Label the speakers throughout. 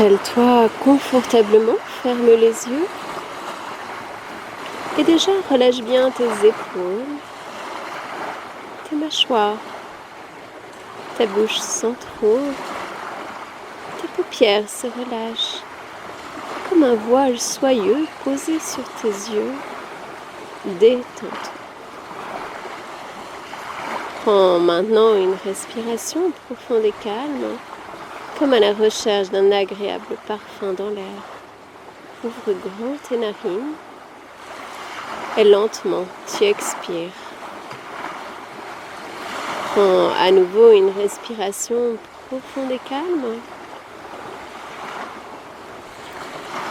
Speaker 1: Installe-toi confortablement, ferme les yeux et déjà relâche bien tes épaules, tes mâchoires, ta bouche s'entrouvre, tes paupières se relâchent comme un voile soyeux posé sur tes yeux. Détends-toi. Prends maintenant une respiration profonde et calme, comme à la recherche d'un agréable parfum dans l'air. Ouvre grand tes narines et lentement tu expires. Prends à nouveau une respiration profonde et calme.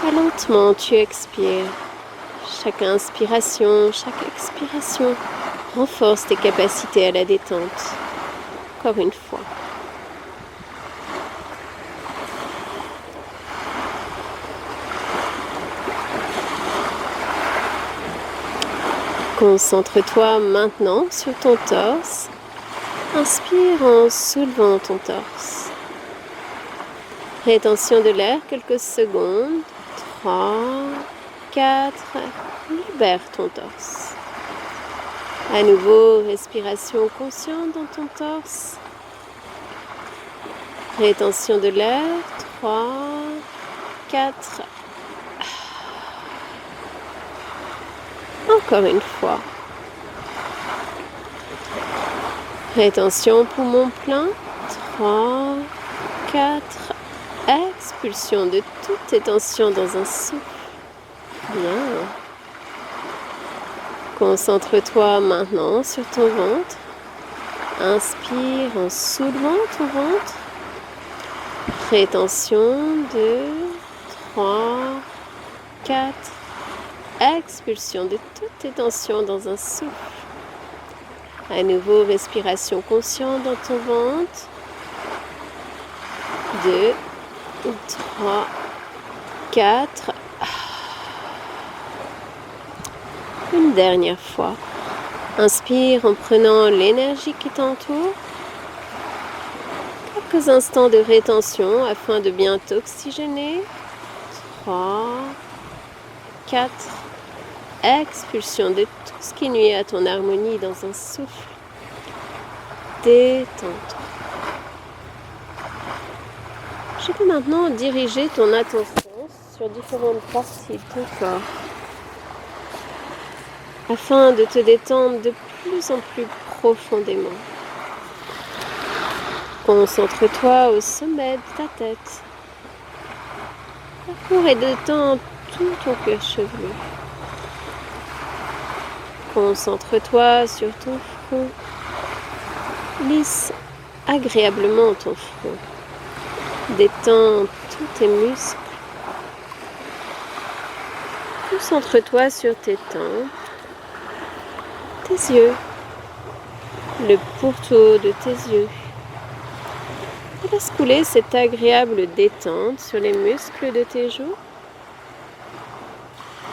Speaker 1: Et lentement tu expires. Chaque inspiration, chaque expiration renforce tes capacités à la détente. Encore une fois. Concentre-toi maintenant sur ton torse. Inspire en soulevant ton torse. Rétention de l'air quelques secondes. 3, 4, libère ton torse. À nouveau, respiration consciente dans ton torse. Rétention de l'air. 3, 4. Encore une fois. Rétention poumon plein. 3, 4. Expulsion de toutes tes tensions dans un souffle. Bien. Concentre-toi maintenant sur ton ventre. Inspire en soulevant ton ventre. Rétention 2, 3, 4. Expulsion de toutes tes tensions dans un souffle. À nouveau, respiration consciente dans ton ventre. 2, 3, 4. Une dernière fois. Inspire en prenant l'énergie qui t'entoure. Quelques instants de rétention afin de bien t'oxygéner. 3, 4. Expulsion de tout ce qui nuit à ton harmonie dans un souffle. Détends-toi. Je peux maintenant diriger ton attention sur différentes parties de ton corps afin de te détendre de plus en plus profondément. Concentre-toi au sommet de ta tête. Parcours et détends tout ton cuir chevelu. Concentre-toi sur ton front. Lisse agréablement ton front. Détends tous tes muscles. Concentre-toi sur tes tempes, tes yeux, le pourtour de tes yeux. Et laisse couler cette agréable détente sur les muscles de tes joues,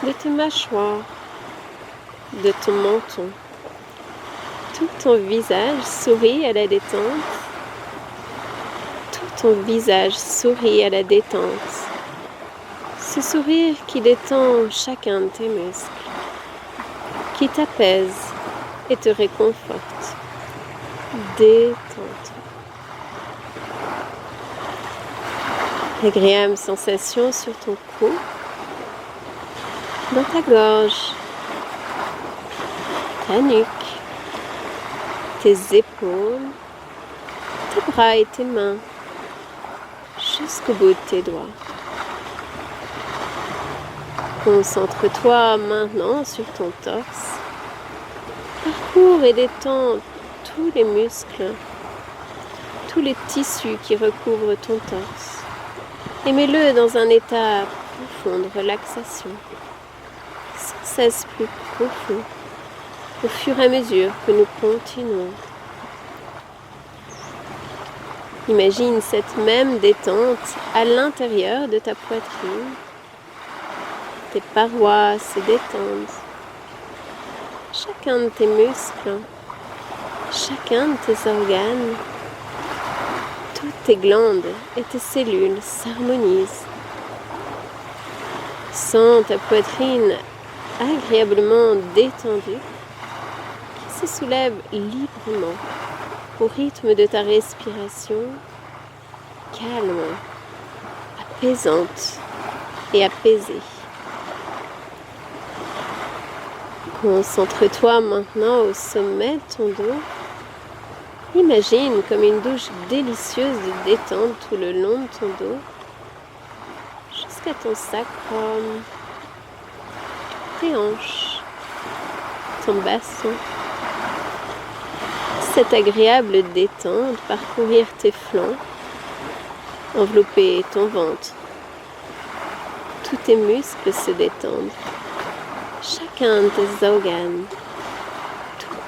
Speaker 1: de tes mâchoires, de ton menton. Tout ton visage sourit à la détente. Tout ton visage sourit à la détente. Ce sourire qui détend chacun de tes muscles, qui t'apaise et te réconforte. Détends-toi. Agréable sensation sur ton cou, dans ta gorge, ta nuque, tes épaules, tes bras et tes mains, jusqu'au bout de tes doigts. Concentre-toi maintenant sur ton torse. Parcours et détends tous les muscles, tous les tissus qui recouvrent ton torse. Et mets-le dans un état profond de relaxation, sans cesse plus profond, au fur et à mesure que nous continuons. Imagine cette même détente à l'intérieur de ta poitrine. Tes parois se détendent. Chacun de tes muscles, chacun de tes organes, Toutes tes glandes et tes cellules s'harmonisent. Sens ta poitrine agréablement détendue qui se soulève librement au rythme de ta respiration, calme, apaisante et apaisée. Concentre-toi maintenant au sommet de ton dos. Imagine comme une douche délicieuse de détente tout le long de ton dos, jusqu'à ton sacrum, tes hanches, ton bassin. Cette agréable détente parcourir tes flancs, envelopper ton ventre. Tous tes muscles se détendent, chacun de tes organes.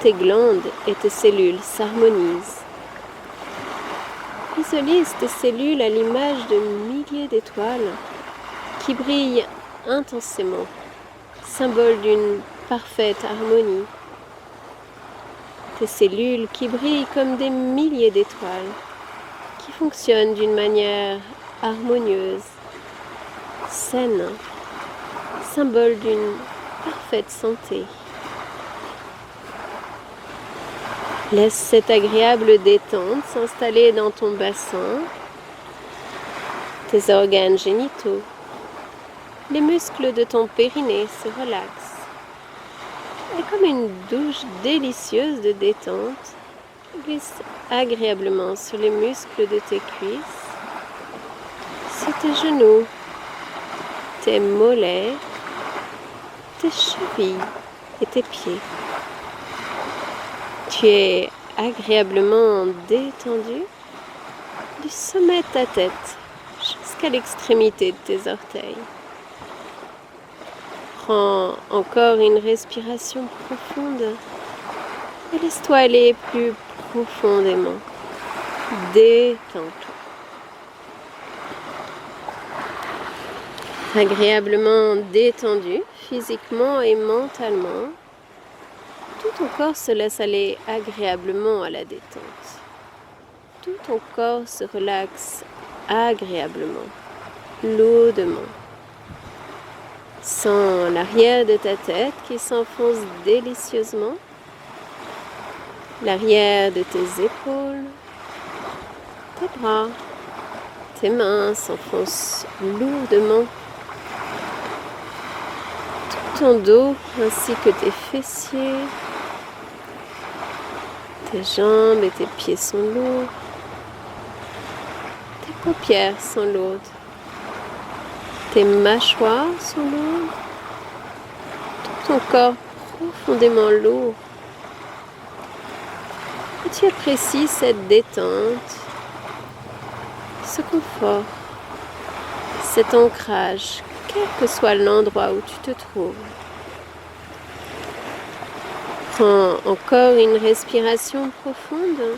Speaker 1: Tes glandes et tes cellules s'harmonisent. Visualise tes cellules à l'image de milliers d'étoiles qui brillent intensément, symbole d'une parfaite harmonie. Tes cellules qui brillent comme des milliers d'étoiles, qui fonctionnent d'une manière harmonieuse, saine, symbole d'une parfaite santé. Laisse cette agréable détente s'installer dans ton bassin, tes organes génitaux. Les muscles de ton périnée se relaxent. Et comme une douche délicieuse de détente, glisse agréablement sur les muscles de tes cuisses, sur tes genoux, tes mollets, tes chevilles et tes pieds. Tu es agréablement détendu du sommet de ta tête jusqu'à l'extrémité de tes orteils. Prends encore une respiration profonde et laisse-toi aller plus profondément. Détends-toi. Agréablement détendu physiquement et mentalement, tout ton corps se laisse aller agréablement à la détente. Tout ton corps se relaxe agréablement, lourdement. Sens l'arrière de ta tête qui s'enfonce délicieusement, l'arrière de tes épaules, tes bras, tes mains s'enfoncent lourdement, tout ton dos ainsi que tes fessiers. Tes jambes et tes pieds sont lourds. Tes paupières sont lourdes. Tes mâchoires sont lourdes. Tout ton corps profondément lourd. Et tu apprécies cette détente, ce confort, cet ancrage, quel que soit l'endroit où tu te trouves. Prends encore une respiration profonde.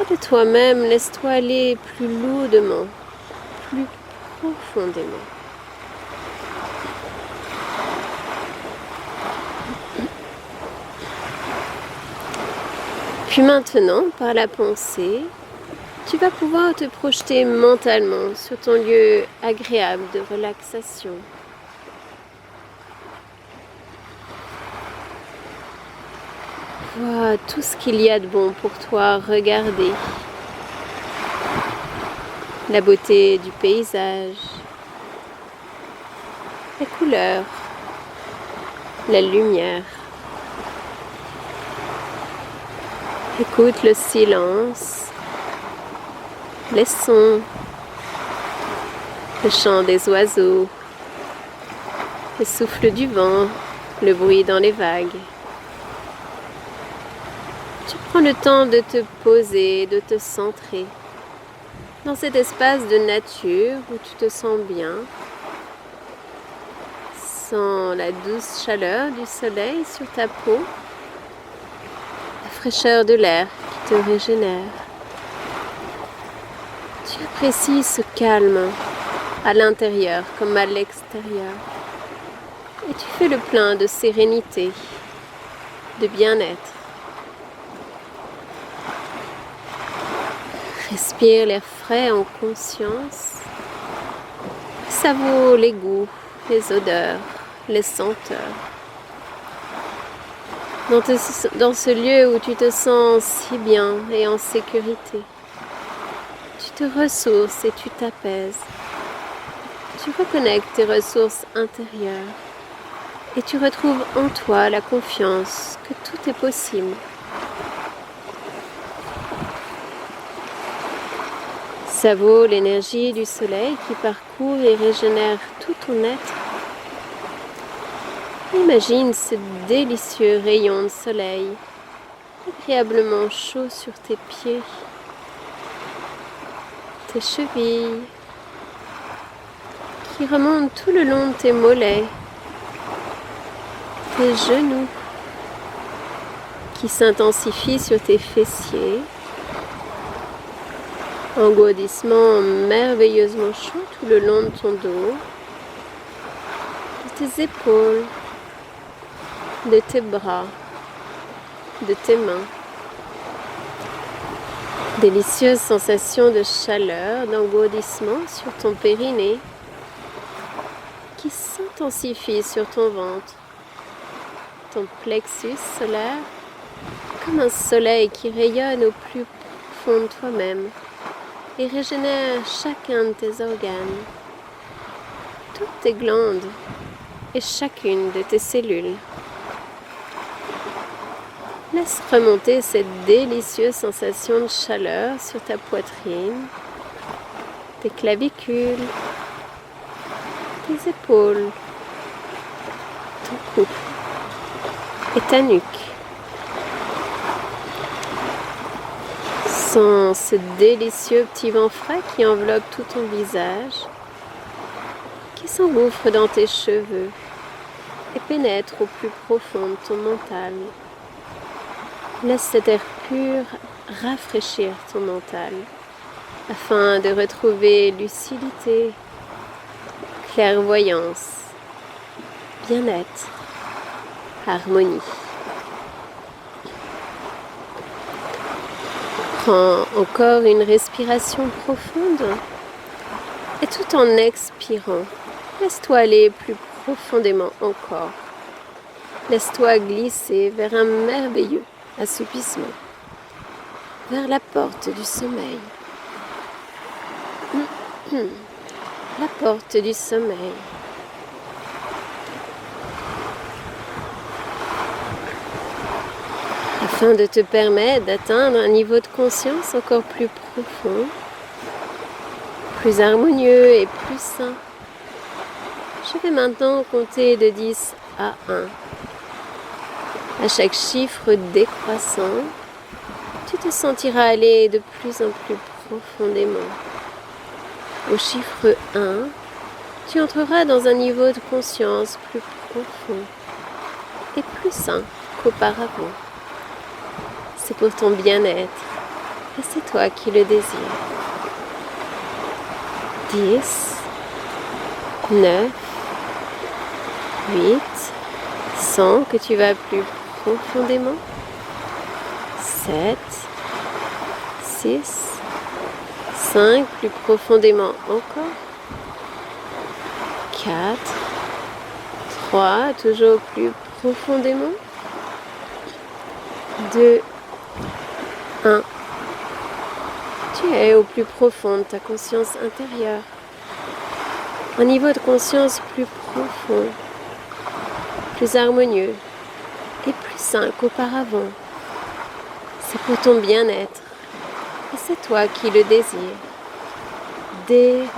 Speaker 1: Et de toi-même, laisse-toi aller plus lourdement, plus profondément. Puis maintenant, par la pensée, tu vas pouvoir te projeter mentalement sur ton lieu agréable de relaxation. Vois tout ce qu'il y a de bon pour toi regarder. La beauté du paysage, les couleurs, la lumière. Écoute le silence, les sons, le chant des oiseaux, le souffle du vent, le bruit dans les vagues. Tu prends le temps de te poser, de te centrer dans cet espace de nature où tu te sens bien. Sens la douce chaleur du soleil sur ta peau, la fraîcheur de l'air qui te régénère. Tu apprécies ce calme à l'intérieur comme à l'extérieur. Et tu fais le plein de sérénité, de bien-être. Respire l'air frais en conscience. Savoure les goûts, les odeurs, les senteurs. Dans ce lieu où tu te sens si bien et en sécurité, tu te ressources et tu t'apaises. Tu reconnectes tes ressources intérieures et tu retrouves en toi la confiance que tout est possible. Savoure l'énergie du soleil qui parcourt et régénère tout ton être. Imagine ce délicieux rayon de soleil, agréablement chaud sur tes pieds, tes chevilles, qui remonte tout le long de tes mollets, tes genoux, qui s'intensifie sur tes fessiers, engourdissement merveilleusement chaud tout le long de ton dos, de tes épaules, de tes bras, de tes mains. Délicieuse sensation de chaleur, d'engourdissement sur ton périnée qui s'intensifie sur ton ventre, ton plexus solaire comme un soleil qui rayonne au plus profond de toi-même et régénère chacun de tes organes, toutes tes glandes et chacune de tes cellules. Laisse remonter cette délicieuse sensation de chaleur sur ta poitrine, tes clavicules, tes épaules, ton cou et ta nuque. Sens ce délicieux petit vent frais qui enveloppe tout ton visage, qui s'engouffre dans tes cheveux et pénètre au plus profond de ton mental. Laisse cet air pur rafraîchir ton mental afin de retrouver lucidité, clairvoyance, bien-être, harmonie. Prends encore une respiration profonde et tout en expirant, laisse-toi aller plus profondément encore. Laisse-toi glisser vers un merveilleux assoupissement, vers la porte du sommeil. La porte du sommeil. Afin de te permettre d'atteindre un niveau de conscience encore plus profond, plus harmonieux et plus sain. Je vais maintenant compter de 10 à 1. À chaque chiffre décroissant, tu te sentiras aller de plus en plus profondément. Au chiffre 1, tu entreras dans un niveau de conscience plus profond et plus sain qu'auparavant. C'est pour ton bien-être et c'est toi qui le désires. 10, 9, 8, sens que tu vas plus profondément. 7, 6, 5, plus profondément encore. 4, 3, toujours plus profondément. 2, 1. Tu es au plus profond de ta conscience intérieure. Un niveau de conscience plus profond, plus harmonieux et plus sain qu'auparavant. C'est pour ton bien-être et c'est toi qui le désires. Détends-toi.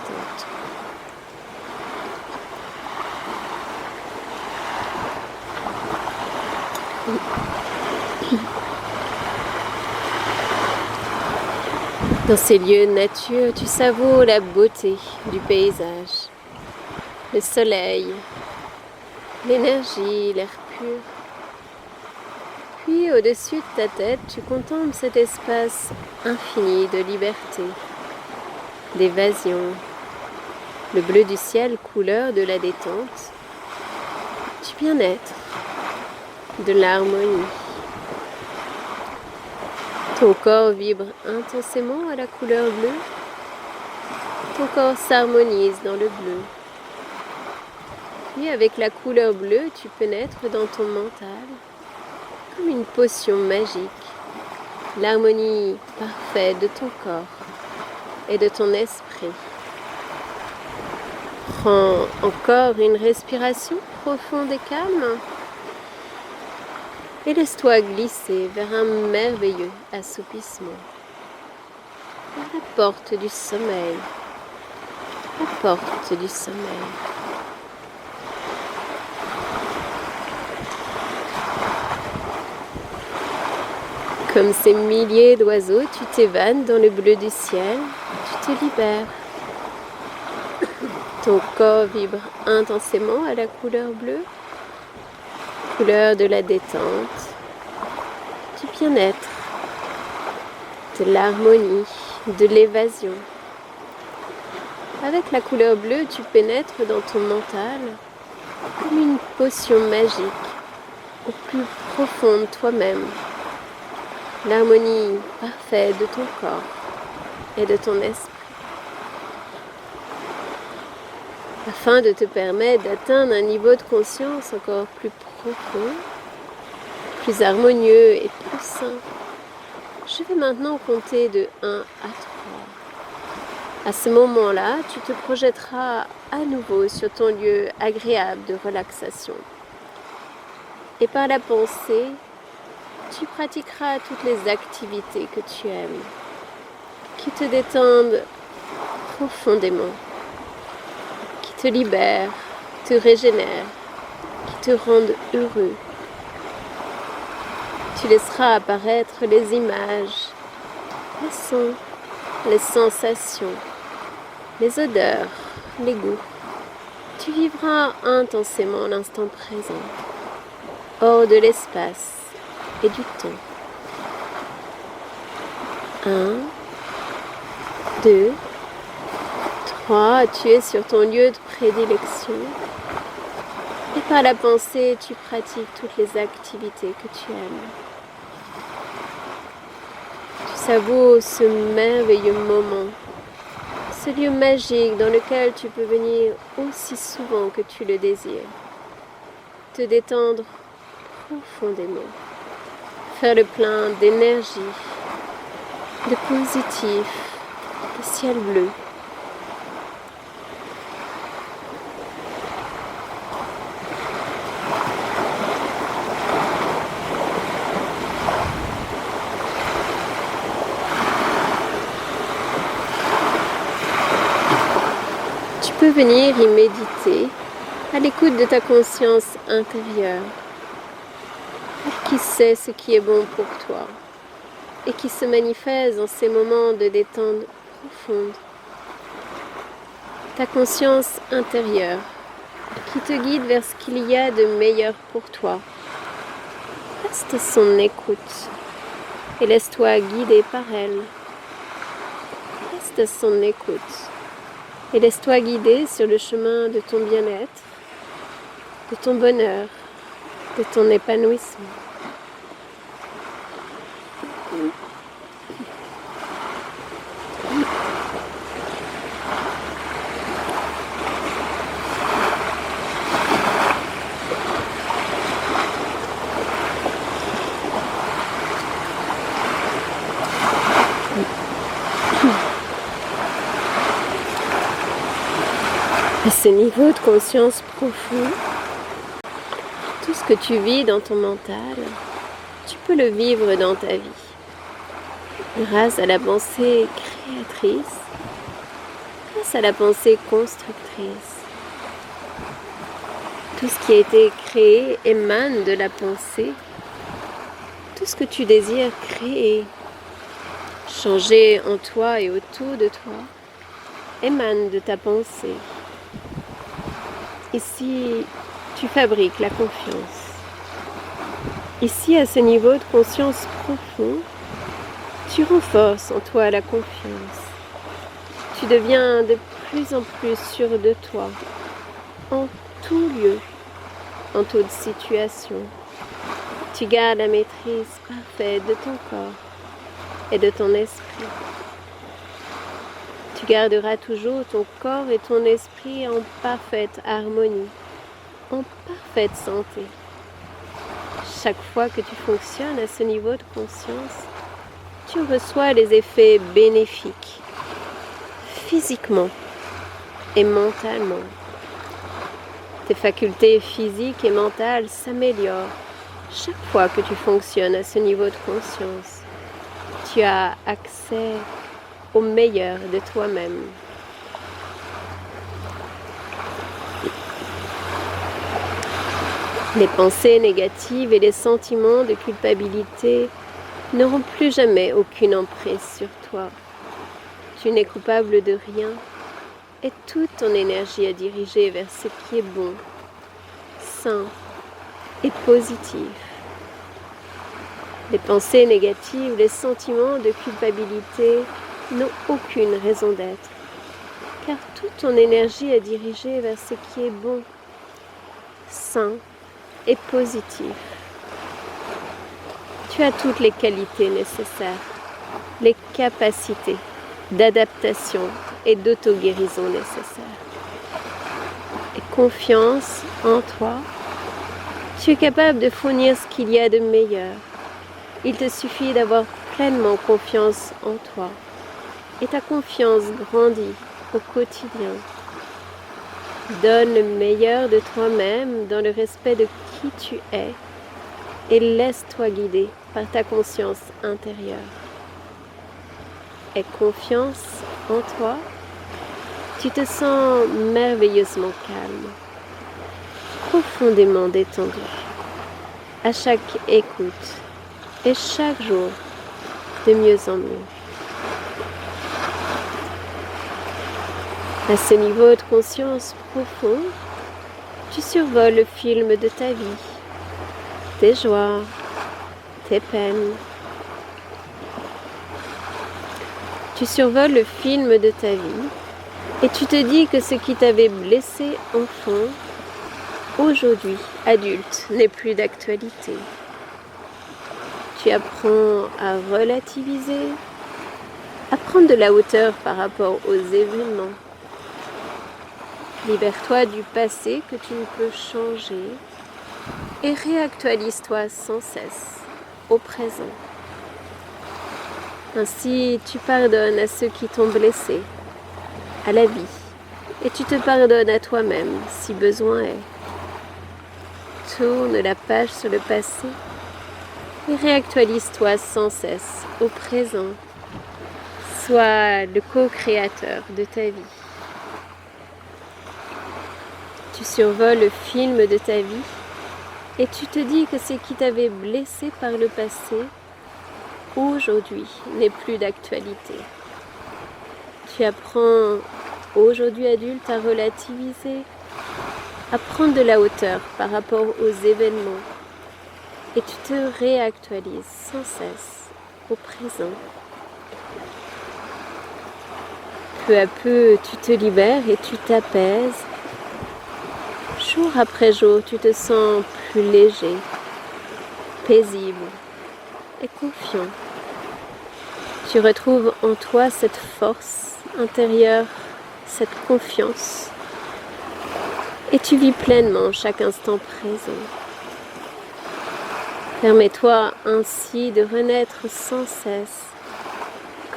Speaker 1: Dans ces lieux de nature, tu savoures la beauté du paysage, le soleil, l'énergie, l'air pur. Puis au-dessus de ta tête, tu contemples cet espace infini de liberté, d'évasion, le bleu du ciel couleur de la détente, du bien-être, de l'harmonie. Ton corps vibre intensément à la couleur bleue. Ton corps s'harmonise dans le bleu. Puis avec la couleur bleue, tu pénètres dans ton mental comme une potion magique. L'harmonie parfaite de ton corps et de ton esprit. Prends encore une respiration profonde et calme. Et laisse-toi glisser vers un merveilleux assoupissement. Vers la porte du sommeil. La porte du sommeil. Comme ces milliers d'oiseaux, tu t'évanes dans le bleu du ciel, tu te libères. Ton corps vibre intensément à la couleur bleue, couleur de la détente, du bien-être, de l'harmonie, de l'évasion. Avec la couleur bleue, tu pénètres dans ton mental comme une potion magique au plus profond de toi-même. L'harmonie parfaite de ton corps et de ton esprit. Afin de te permettre d'atteindre un niveau de conscience encore plus profond, plus harmonieux et plus sain, je vais maintenant compter de 1 à 3. À ce moment-là, tu te projetteras à nouveau sur ton lieu agréable de relaxation. Et par la pensée, tu pratiqueras toutes les activités que tu aimes, qui te détendent profondément, qui te libèrent, te régénèrent, qui te rendent heureux. Tu laisseras apparaître les images, les sons, les sensations, les odeurs, les goûts. Tu vivras intensément l'instant présent, hors de l'espace et du temps. 1, 2, 3, tu es sur ton lieu de prédilection. Et par la pensée, tu pratiques toutes les activités que tu aimes. Tu savoures ce merveilleux moment, ce lieu magique dans lequel tu peux venir aussi souvent que tu le désires. Te détendre profondément. Faire le plein d'énergie, de positif, de ciel bleu. Tu peux venir y méditer à l'écoute de ta conscience intérieure, qui sait ce qui est bon pour toi et qui se manifeste dans ces moments de détente profonde. Ta conscience intérieure qui te guide vers ce qu'il y a de meilleur pour toi. Reste à son écoute et laisse-toi guider par elle. Reste à son écoute et laisse-toi guider sur le chemin de ton bien-être, de ton bonheur, de ton épanouissement. À ce niveau de conscience profond, tout ce que tu vis dans ton mental, tu peux le vivre dans ta vie. Grâce à la pensée créatrice, grâce à la pensée constructrice. Tout ce qui a été créé émane de la pensée. Tout ce que tu désires créer, changer en toi et autour de toi, émane de ta pensée. Ici, tu fabriques la confiance. Ici, à ce niveau de conscience profond, tu renforces en toi la confiance. Tu deviens de plus en plus sûr de toi, en tout lieu, en toute situation. Tu gardes la maîtrise parfaite de ton corps, et de ton esprit. Tu garderas toujours ton corps et ton esprit en parfaite harmonie, en parfaite santé. Chaque fois que tu fonctionnes à ce niveau de conscience, tu reçois les effets bénéfiques, physiquement et mentalement. Tes facultés physiques et mentales s'améliorent chaque fois que tu fonctionnes à ce niveau de conscience. Tu as accès au meilleur de toi-même. Les pensées négatives et les sentiments de culpabilité n'auront plus jamais aucune emprise sur toi. Tu n'es coupable de rien et toute ton énergie est dirigée vers ce qui est bon, sain et positif. Les pensées négatives, les sentiments de culpabilité n'ont aucune raison d'être, car toute ton énergie est dirigée vers ce qui est bon, sain et positif. Tu as toutes les qualités nécessaires, les capacités d'adaptation et d'auto-guérison nécessaires. Et confiance en toi, tu es capable de fournir ce qu'il y a de meilleur. Il te suffit d'avoir pleinement confiance en toi. Et ta confiance grandit au quotidien. Donne le meilleur de toi-même dans le respect de qui tu es et laisse-toi guider par ta conscience intérieure. Aie confiance en toi, tu te sens merveilleusement calme, profondément détendu, à chaque écoute et chaque jour de mieux en mieux. À ce niveau de conscience profond, tu survoles le film de ta vie, tes joies, tes peines. Tu survoles le film de ta vie et tu te dis que ce qui t'avait blessé enfant, aujourd'hui, adulte, n'est plus d'actualité. Tu apprends à relativiser, à prendre de la hauteur par rapport aux événements. Libère-toi du passé que tu ne peux changer et réactualise-toi sans cesse au présent. Ainsi, tu pardonnes à ceux qui t'ont blessé, à la vie, et tu te pardonnes à toi-même si besoin est. Tourne la page sur le passé et réactualise-toi sans cesse au présent. Sois le co-créateur de ta vie. Tu survoles le film de ta vie et tu te dis que ce qui t'avait blessé par le passé, aujourd'hui, n'est plus d'actualité. Tu apprends, aujourd'hui adulte, à relativiser, à prendre de la hauteur par rapport aux événements et tu te réactualises sans cesse au présent. Peu à peu, tu te libères et tu t'apaises. Jour après jour, tu te sens plus léger, paisible et confiant. Tu retrouves en toi cette force intérieure, cette confiance, et tu vis pleinement chaque instant présent. Permets-toi ainsi de renaître sans cesse,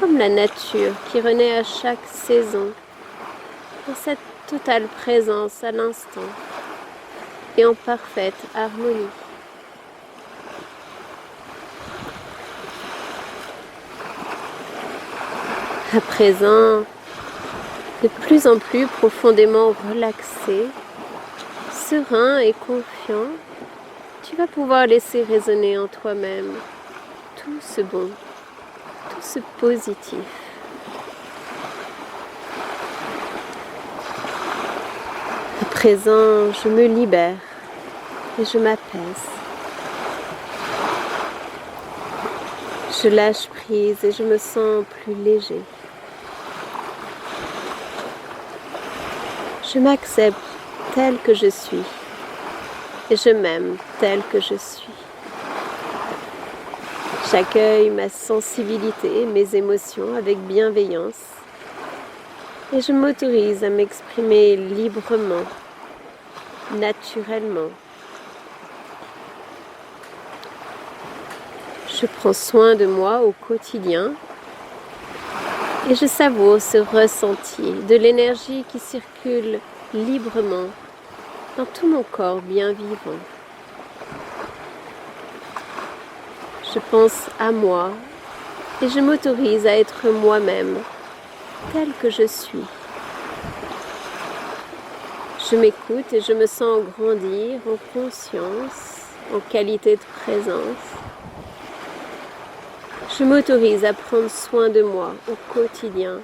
Speaker 1: comme la nature qui renaît à chaque saison, dans cette totale présence à l'instant et en parfaite harmonie. À présent, de plus en plus profondément relaxé, serein et confiant, tu vas pouvoir laisser résonner en toi-même tout ce bon, tout ce positif. À présent, je me libère et je m'apaise. Je lâche prise et je me sens plus léger. Je m'accepte tel que je suis et je m'aime tel que je suis. J'accueille ma sensibilité, mes émotions avec bienveillance et je m'autorise à m'exprimer librement, naturellement. Je prends soin de moi au quotidien et je savoure ce ressenti de l'énergie qui circule librement dans tout mon corps bien vivant. Je pense à moi et je m'autorise à être moi-même, tel que je suis. Je m'écoute et je me sens grandir en conscience, en qualité de présence. Je m'autorise à prendre soin de moi au quotidien,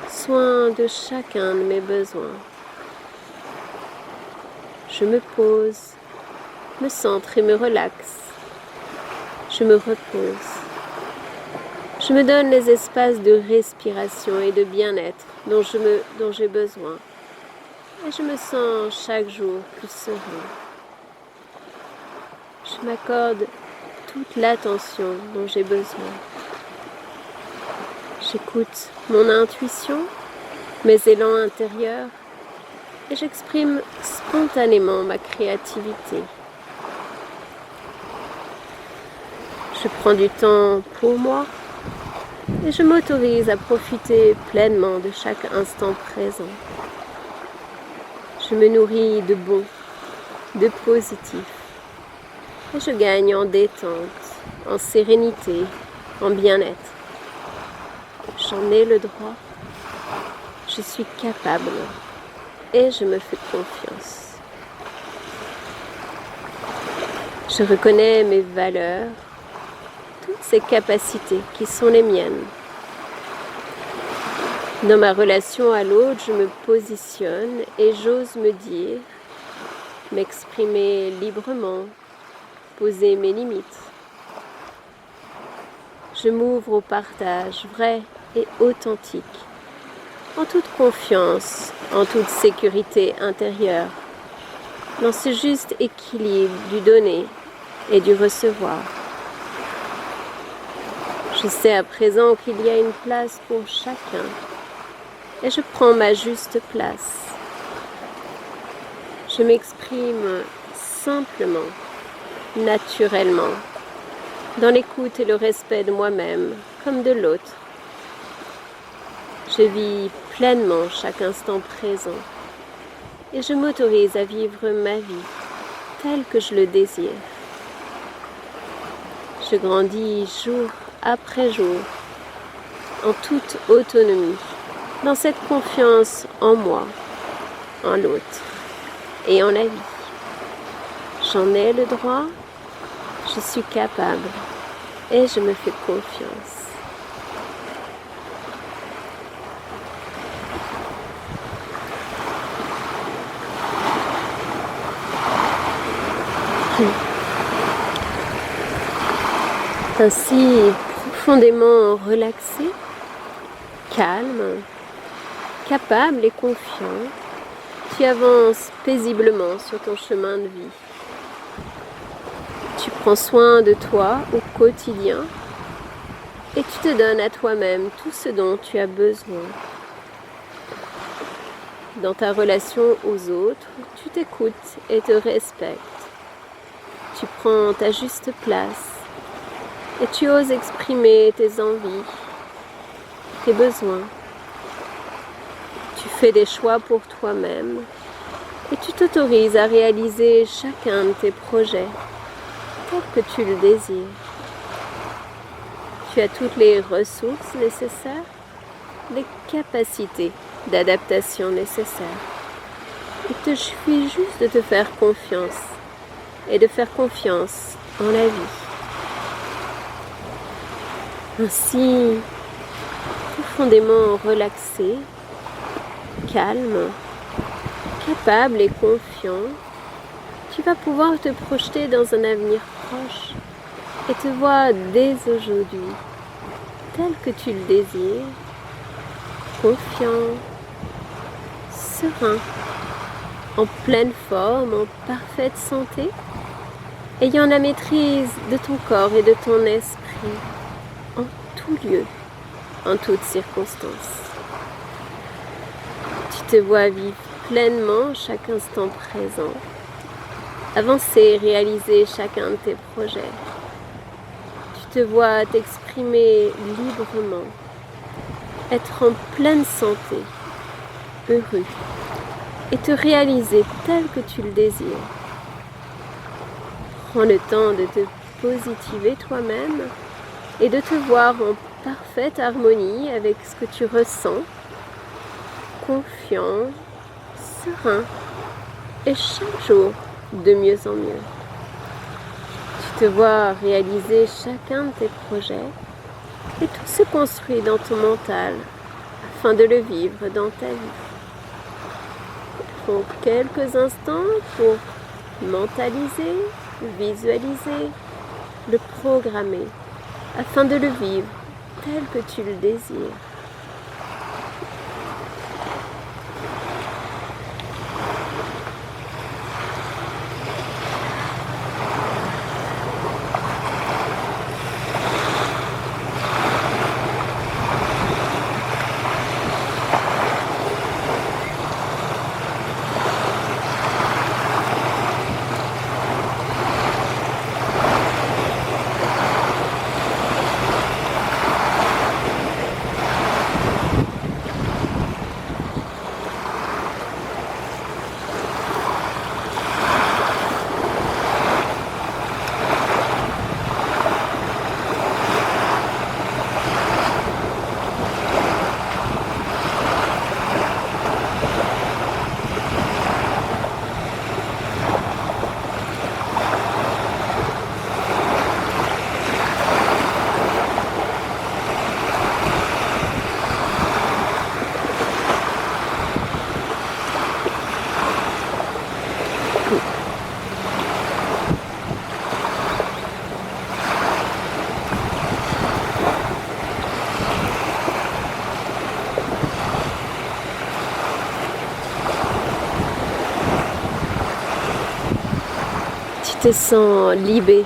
Speaker 1: soin de chacun de mes besoins. Je me pose, me centre et me relaxe. Je me repose. Je me donne les espaces de respiration et de bien-être dont j'ai besoin. Et je me sens chaque jour plus serein. Je m'accorde toute l'attention dont j'ai besoin. J'écoute mon intuition, mes élans intérieurs et j'exprime spontanément ma créativité. Je prends du temps pour moi et je m'autorise à profiter pleinement de chaque instant présent. Je me nourris de bon, de positif et je gagne en détente, en sérénité, en bien-être. J'en ai le droit, je suis capable et je me fais confiance. Je reconnais mes valeurs, toutes ces capacités qui sont les miennes. Dans ma relation à l'autre, je me positionne et j'ose me dire, m'exprimer librement, poser mes limites. Je m'ouvre au partage vrai et authentique, en toute confiance, en toute sécurité intérieure, dans ce juste équilibre du donner et du recevoir. Je sais à présent qu'il y a une place pour chacun et je prends ma juste place. Je m'exprime simplement, naturellement, dans l'écoute et le respect de moi-même comme de l'autre. Je vis pleinement chaque instant présent et je m'autorise à vivre ma vie telle que je le désire. Je grandis jour après jour en toute autonomie, dans cette confiance en moi, en l'autre et en la vie. J'en ai le droit, je suis capable et je me fais confiance. Ainsi, profondément relaxé, calme, capable et confiant, tu avances paisiblement sur ton chemin de vie. Tu prends soin de toi au quotidien et tu te donnes à toi-même tout ce dont tu as besoin. Dans ta relation aux autres, tu t'écoutes et te respectes. Tu prends ta juste place et tu oses exprimer tes envies, tes besoins. Tu fais des choix pour toi-même et tu t'autorises à réaliser chacun de tes projets tel que tu le désires. Tu as toutes les ressources nécessaires, les capacités d'adaptation nécessaires. Il te suffit juste de te faire confiance et de faire confiance en la vie. Ainsi, profondément relaxé, calme, capable et confiant, tu vas pouvoir te projeter dans un avenir proche et te voir dès aujourd'hui, tel que tu le désires, confiant, serein, en pleine forme, en parfaite santé, ayant la maîtrise de ton corps et de ton esprit. esprit en tout lieu, en toutes circonstances. Tu te vois vivre pleinement chaque instant présent, avancer et réaliser chacun de tes projets. Tu te vois t'exprimer librement, être en pleine santé, heureux, et te réaliser tel que tu le désires. Prends le temps de te positiver toi-même et de te voir en parfaite harmonie avec ce que tu ressens, confiant, serein et chaque jour de mieux en mieux. Tu te vois réaliser chacun de tes projets et tout se construit dans ton mental afin de le vivre dans ta vie. Prends quelques instants pour mentaliser, visualiser, le programmer afin de le vivre tel que tu le désires. Tu te sens libéré,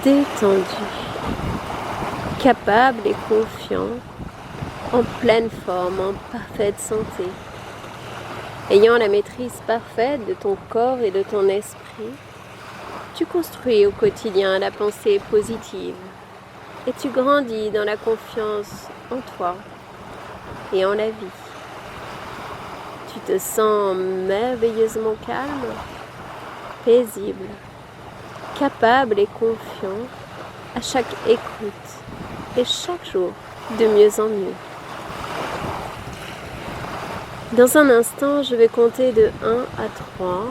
Speaker 1: détendu, capable et confiant, en pleine forme, en parfaite santé. Ayant la maîtrise parfaite de ton corps et de ton esprit, tu construis au quotidien la pensée positive et tu grandis dans la confiance en toi et en la vie. Tu te sens merveilleusement calme, paisible, capable et confiant à chaque écoute et chaque jour de mieux en mieux. Dans un instant, je vais compter de 1 à 3.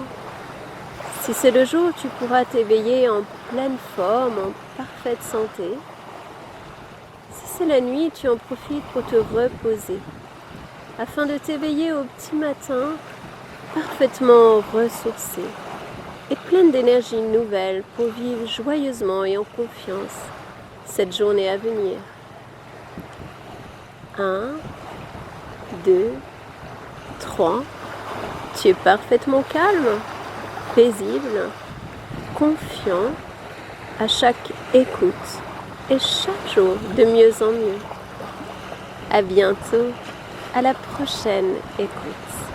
Speaker 1: Si c'est le jour, tu pourras t'éveiller en pleine forme, en parfaite santé. Si c'est la nuit, tu en profites pour te reposer, afin de t'éveiller au petit matin, parfaitement ressourcé et pleine d'énergie nouvelle pour vivre joyeusement et en confiance cette journée à venir. 1, 2, 3. Tu es parfaitement calme, paisible, confiant à chaque écoute et chaque jour de mieux en mieux. À bientôt, à la prochaine écoute.